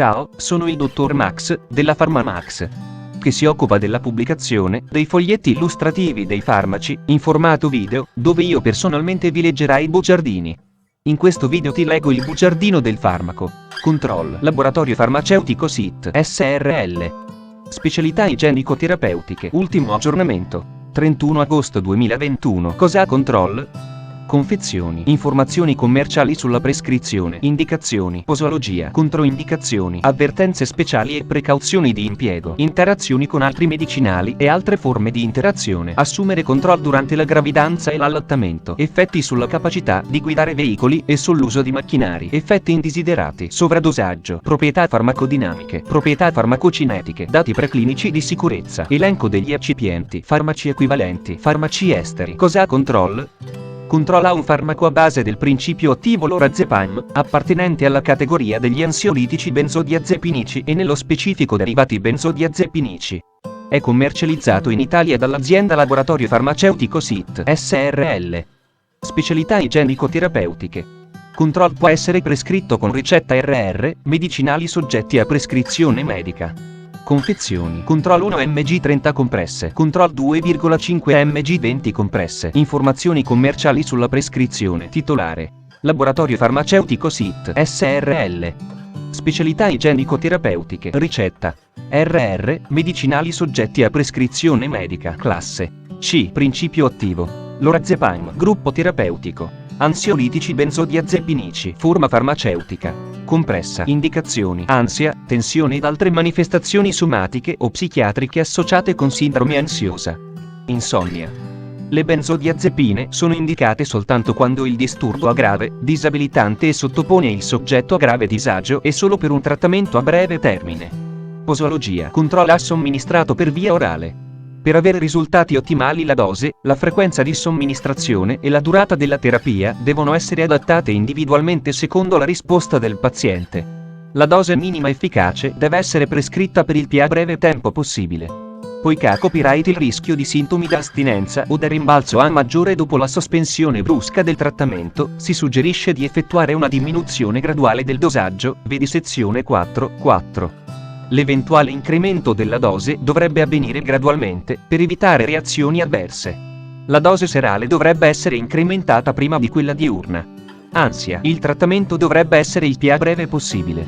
Ciao, sono il dottor Max, della PharmaMax, che si occupa della pubblicazione dei foglietti illustrativi dei farmaci, in formato video, dove io personalmente vi leggerai i bugiardini. In questo video ti leggo il bugiardino del farmaco. Control, Laboratorio Farmaceutico SIT, SRL. Specialità igienico-terapeutiche, ultimo aggiornamento, 31 agosto 2021. Cos'ha Control? Confezioni, informazioni commerciali sulla prescrizione, indicazioni, posologia, controindicazioni, avvertenze speciali e precauzioni di impiego, interazioni con altri medicinali e altre forme di interazione, assumere Control durante la gravidanza e l'allattamento, effetti sulla capacità di guidare veicoli e sull'uso di macchinari, effetti indesiderati, sovradosaggio, proprietà farmacodinamiche, proprietà farmacocinetiche, dati preclinici di sicurezza, elenco degli eccipienti, farmaci equivalenti, farmaci esteri. Cos'ha Control? Control ha un farmaco a base del principio attivo lorazepam, appartenente alla categoria degli ansiolitici benzodiazepinici e nello specifico derivati benzodiazepinici. È commercializzato in Italia dall'azienda Laboratorio Farmaceutico SIT, SRL. Specialità igienico-terapeutiche. Control può essere prescritto con ricetta RR, medicinali soggetti a prescrizione medica. Confezioni: Control 1 mg 30 compresse, Control 2,5 mg 20 compresse. Informazioni commerciali sulla prescrizione. Titolare: Laboratorio Farmaceutico SIT, SRL. Specialità igienico-terapeutiche. Ricetta: RR, medicinali soggetti a prescrizione medica. Classe C. Principio attivo: lorazepam. Gruppo terapeutico: ansiolitici benzodiazepinici. Forma farmaceutica: compressa. Indicazioni: ansia, tensione ed altre manifestazioni somatiche o psichiatriche associate con sindrome ansiosa. Insonnia. Le benzodiazepine sono indicate soltanto quando il disturbo ha grave, disabilitante e sottopone il soggetto a grave disagio e solo per un trattamento a breve termine. Posologia: Control somministrato per via orale. Per avere risultati ottimali la dose, la frequenza di somministrazione e la durata della terapia devono essere adattate individualmente secondo la risposta del paziente. La dose minima efficace deve essere prescritta per il più breve tempo possibile. Poiché ha copyright il rischio di sintomi da astinenza o da rimbalzo a maggiore dopo la sospensione brusca del trattamento, si suggerisce di effettuare una diminuzione graduale del dosaggio, vedi sezione 4.4. L'eventuale incremento della dose dovrebbe avvenire gradualmente, per evitare reazioni avverse. La dose serale dovrebbe essere incrementata prima di quella diurna. Ansia: il trattamento dovrebbe essere il più breve possibile.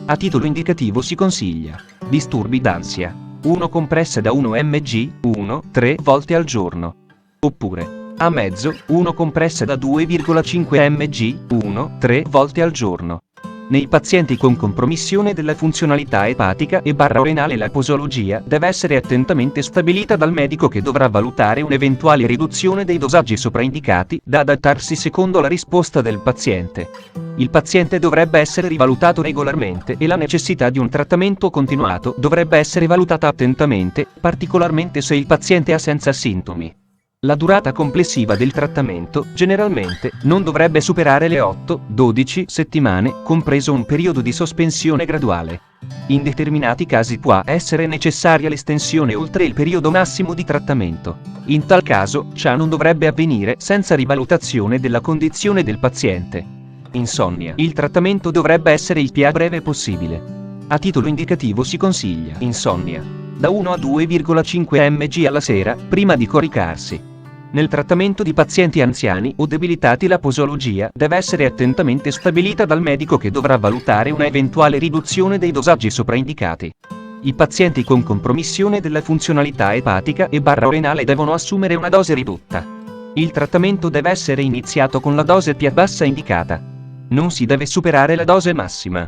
A titolo indicativo si consiglia: disturbi d'ansia, 1 compresse da 1 mg, 1-3 volte al giorno. Oppure, a mezzo, 1 compresse da 2,5 mg, 1-3 volte al giorno. Nei pazienti con compromissione della funzionalità epatica e renale la posologia deve essere attentamente stabilita dal medico, che dovrà valutare un'eventuale riduzione dei dosaggi sopraindicati, da adattarsi secondo la risposta del paziente. Il paziente dovrebbe essere rivalutato regolarmente e la necessità di un trattamento continuato dovrebbe essere valutata attentamente, particolarmente se il paziente ha senza sintomi. La durata complessiva del trattamento, generalmente, non dovrebbe superare le 8-12 settimane, compreso un periodo di sospensione graduale. In determinati casi può essere necessaria l'estensione oltre il periodo massimo di trattamento. In tal caso, ciò non dovrebbe avvenire senza rivalutazione della condizione del paziente. Insonnia: il trattamento dovrebbe essere il più breve possibile. A titolo indicativo si consiglia: insonnia, da 1 a 2,5 mg alla sera, prima di coricarsi. Nel trattamento di pazienti anziani o debilitati la posologia deve essere attentamente stabilita dal medico, che dovrà valutare una eventuale riduzione dei dosaggi sopraindicati. I pazienti con compromissione della funzionalità epatica e renale devono assumere una dose ridotta. Il trattamento deve essere iniziato con la dose più bassa indicata. Non si deve superare la dose massima.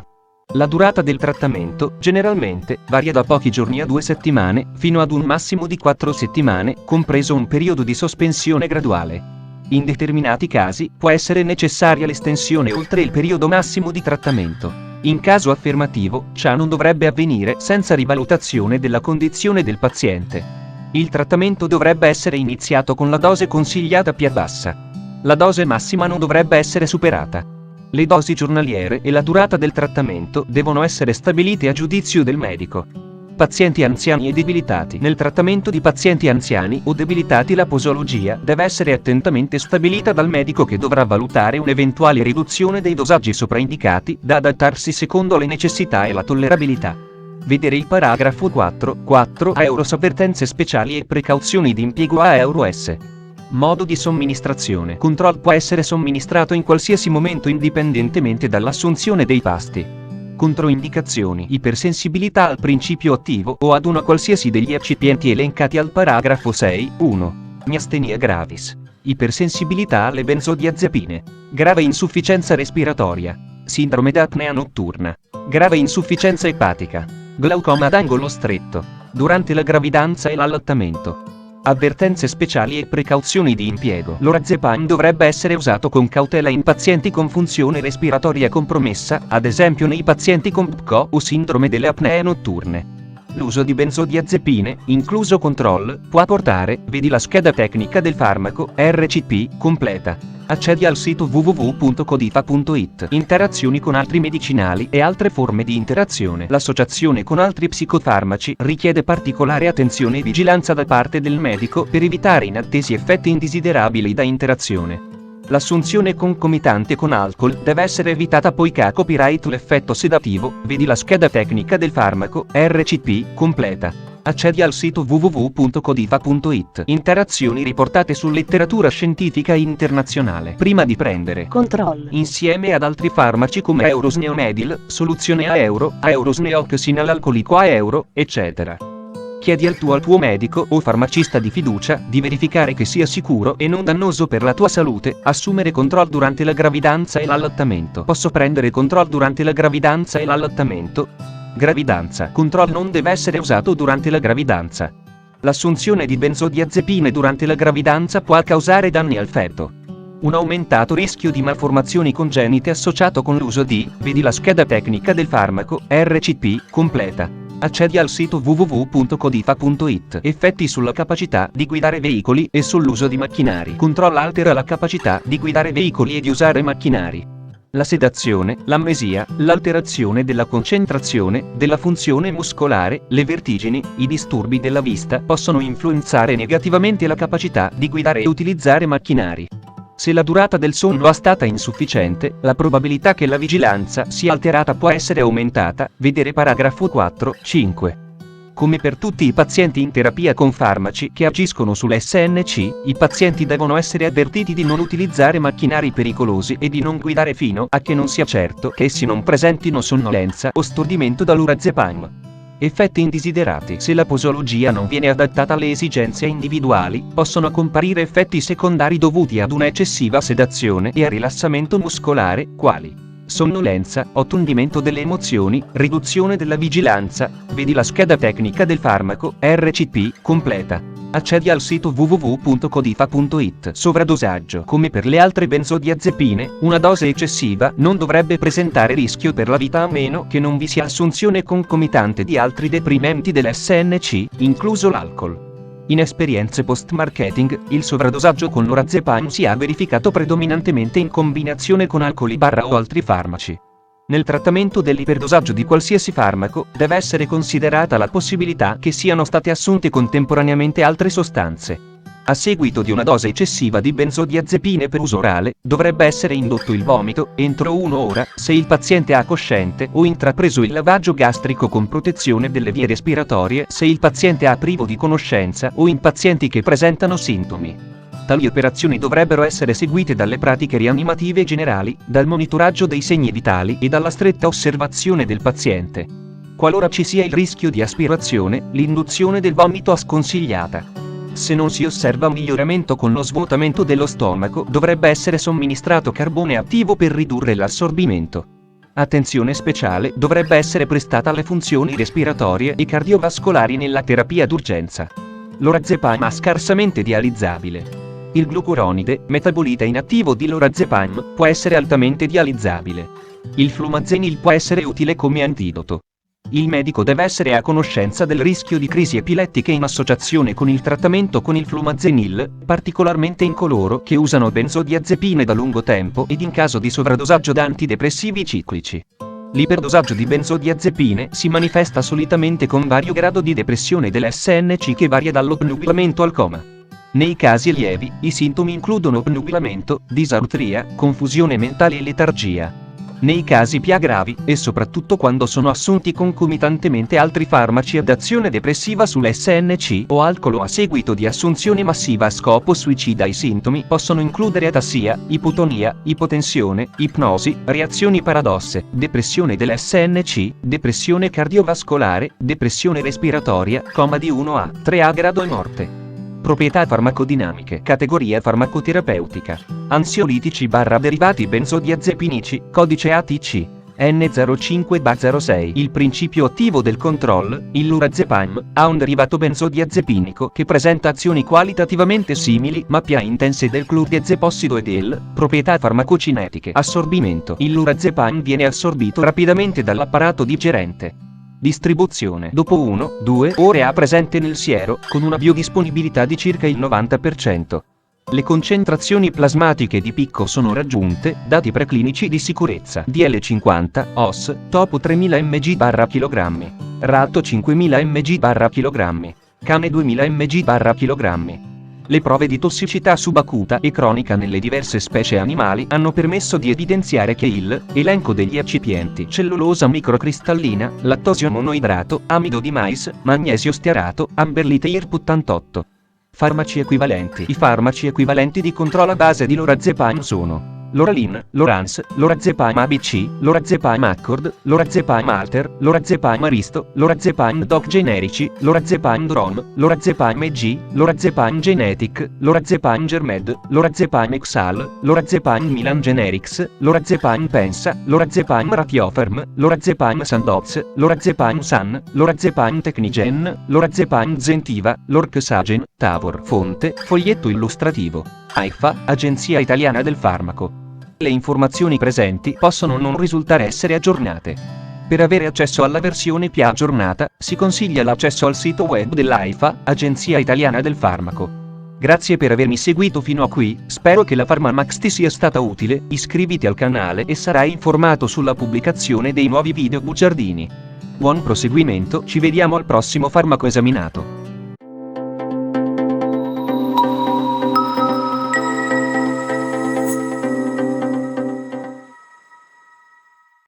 La durata del trattamento, generalmente, varia da pochi giorni a 2 settimane, fino ad un massimo di 4 settimane, compreso un periodo di sospensione graduale. In determinati casi, può essere necessaria l'estensione oltre il periodo massimo di trattamento. In caso affermativo, ciò non dovrebbe avvenire senza rivalutazione della condizione del paziente. Il trattamento dovrebbe essere iniziato con la dose consigliata più bassa. La dose massima non dovrebbe essere superata. Le dosi giornaliere e la durata del trattamento devono essere stabilite a giudizio del medico. Pazienti anziani e debilitati. Nel trattamento di pazienti anziani o debilitati la posologia deve essere attentamente stabilita dal medico, che dovrà valutare un'eventuale riduzione dei dosaggi sopraindicati da adattarsi secondo le necessità e la tollerabilità. Vedere il paragrafo 4 EUROS avvertenze speciali e precauzioni di impiego a EUROS. Modo di somministrazione. Control può essere somministrato in qualsiasi momento indipendentemente dall'assunzione dei pasti. Controindicazioni. Ipersensibilità al principio attivo o ad uno qualsiasi degli eccipienti elencati al paragrafo 6.1. Miastenia gravis. Ipersensibilità alle benzodiazepine. Grave insufficienza respiratoria. Sindrome d'apnea notturna. Grave insufficienza epatica. Glaucoma ad angolo stretto. Durante la gravidanza e l'allattamento. Avvertenze speciali e precauzioni di impiego. Lorazepam dovrebbe essere usato con cautela in pazienti con funzione respiratoria compromessa, ad esempio nei pazienti con PCO o sindrome delle apnee notturne. L'uso di benzodiazepine, incluso control, può portare, vedi la scheda tecnica del farmaco, RCP, completa. Accedi al sito www.codifa.it. Interazioni con altri medicinali e altre forme di interazione. L'associazione con altri psicofarmaci richiede particolare attenzione e vigilanza da parte del medico per evitare inattesi effetti indesiderabili da interazione. L'assunzione concomitante con alcol deve essere evitata poiché ha copyright l'effetto sedativo, vedi la scheda tecnica del farmaco, RCP, completa. Accedi al sito www.codifa.it. Interazioni riportate su letteratura scientifica internazionale. Prima di prendere control insieme ad altri farmaci come Euros Neomedil, soluzione a euro, Euros Neoxynalalcolico a euro, eccetera. Chiedi al tuo medico o farmacista di fiducia di verificare che sia sicuro e non dannoso per la tua salute assumere control durante la gravidanza e l'allattamento. Posso prendere control durante la gravidanza e l'allattamento? Gravidanza. Control non deve essere usato durante la gravidanza. L'assunzione di benzodiazepine durante la gravidanza può causare danni al feto. Un aumentato rischio di malformazioni congenite associato con l'uso di, vedi la scheda tecnica del farmaco, RCP, completa. Accedi al sito www.codifa.it. Effetti sulla capacità di guidare veicoli e sull'uso di macchinari. Control altera la capacità di guidare veicoli e di usare macchinari. La sedazione, l'amnesia, l'alterazione della concentrazione, della funzione muscolare, le vertigini, i disturbi della vista possono influenzare negativamente la capacità di guidare e utilizzare macchinari. Se la durata del sonno è stata insufficiente, la probabilità che la vigilanza sia alterata può essere aumentata, vedere paragrafo 4.5. Come per tutti i pazienti in terapia con farmaci che agiscono sull'SNC, i pazienti devono essere avvertiti di non utilizzare macchinari pericolosi e di non guidare fino a che non sia certo che essi non presentino sonnolenza o stordimento da lorazepam. Effetti indesiderati. Se la posologia non viene adattata alle esigenze individuali, possono comparire effetti secondari dovuti ad una eccessiva sedazione e a rilassamento muscolare, quali sonnolenza, ottundimento delle emozioni, riduzione della vigilanza, vedi la scheda tecnica del farmaco, RCP, completa. Accedi al sito www.codifa.it. Sovradosaggio. Come per le altre benzodiazepine, una dose eccessiva non dovrebbe presentare rischio per la vita a meno che non vi sia assunzione concomitante di altri deprimenti dell'SNC, incluso l'alcol. In esperienze post-marketing, il sovradosaggio con lorazepam si è verificato predominantemente in combinazione con alcoli o altri farmaci. Nel trattamento dell'iperdosaggio di qualsiasi farmaco, deve essere considerata la possibilità che siano state assunte contemporaneamente altre sostanze. A seguito di una dose eccessiva di benzodiazepine per uso orale, dovrebbe essere indotto il vomito, entro 1 ora, se il paziente ha cosciente o intrapreso il lavaggio gastrico con protezione delle vie respiratorie, se il paziente ha privo di conoscenza o in pazienti che presentano sintomi. Tali operazioni dovrebbero essere seguite dalle pratiche rianimative generali, dal monitoraggio dei segni vitali e dalla stretta osservazione del paziente. Qualora ci sia il rischio di aspirazione, l'induzione del vomito è sconsigliata. Se non si osserva miglioramento con lo svuotamento dello stomaco, dovrebbe essere somministrato carbone attivo per ridurre l'assorbimento. Attenzione speciale dovrebbe essere prestata alle funzioni respiratorie e cardiovascolari nella terapia d'urgenza. Lorazepam è scarsamente dializzabile. Il glucuronide, metabolita inattivo di lorazepam, può essere altamente dializzabile. Il flumazenil può essere utile come antidoto. Il medico deve essere a conoscenza del rischio di crisi epilettiche in associazione con il trattamento con il flumazenil, particolarmente in coloro che usano benzodiazepine da lungo tempo ed in caso di sovradosaggio da antidepressivi ciclici. L'iperdosaggio di benzodiazepine si manifesta solitamente con vario grado di depressione dell'SNC che varia dall'obnubilamento al coma. Nei casi lievi, i sintomi includono obnubilamento, disartria, confusione mentale e letargia. Nei casi più gravi, e soprattutto quando sono assunti concomitantemente altri farmaci ad azione depressiva sull'SNC o alcol o a seguito di assunzione massiva a scopo suicida, i sintomi possono includere atassia, ipotonia, ipotensione, ipnosi, reazioni paradosse, depressione dell'SNC, depressione cardiovascolare, depressione respiratoria, coma di 1A, 3A grado e morte. Proprietà farmacodinamiche. Categoria farmacoterapeutica. Ansiolitici/derivati benzodiazepinici, codice ATC. N05/06. Il principio attivo del control, il lorazepam, ha un derivato benzodiazepinico che presenta azioni qualitativamente simili ma più intense del clordiazepossido e del. Proprietà farmacocinetiche. Assorbimento. Il lorazepam viene assorbito rapidamente dall'apparato digerente. Distribuzione. Dopo 1-2 ore è presente nel siero, con una biodisponibilità di circa il 90%. Le concentrazioni plasmatiche di picco sono raggiunte, dati preclinici di sicurezza. DL50, OS, topo 3000 mg/kg. Ratto 5000 mg/kg. Cane 2000 mg/kg. Le prove di tossicità subacuta e cronica nelle diverse specie animali hanno permesso di evidenziare che il elenco degli eccipienti cellulosa microcristallina, lattosio monoidrato, amido di mais, magnesio stearato, amberlite IRP88. Farmaci equivalenti. I farmaci equivalenti di controllo a base di lorazepam sono Loralin, Lorans, lorazepam ABC, lorazepam Accord, lorazepam Alter, lorazepam Aristo, lorazepam Doc generici, lorazepam Dron, lorazepam EG, lorazepam Genetic, lorazepam Germed, lorazepam Exal, lorazepam Milan Generics, lorazepam Pensa, lorazepam Ratiofarm, lorazepam Sandoz, lorazepam San, lorazepam Technigen, lorazepam Zentiva, Lorxagen, Tavor. Fonte, foglietto illustrativo. AIFA, Agenzia Italiana del Farmaco. Le informazioni presenti possono non risultare essere aggiornate. Per avere accesso alla versione più aggiornata, si consiglia l'accesso al sito web dell'AIFA, Agenzia Italiana del Farmaco. Grazie per avermi seguito fino a qui, spero che la PharmaMax ti sia stata utile, iscriviti al canale e sarai informato sulla pubblicazione dei nuovi video bugiardini. Buon proseguimento, ci vediamo al prossimo farmaco esaminato.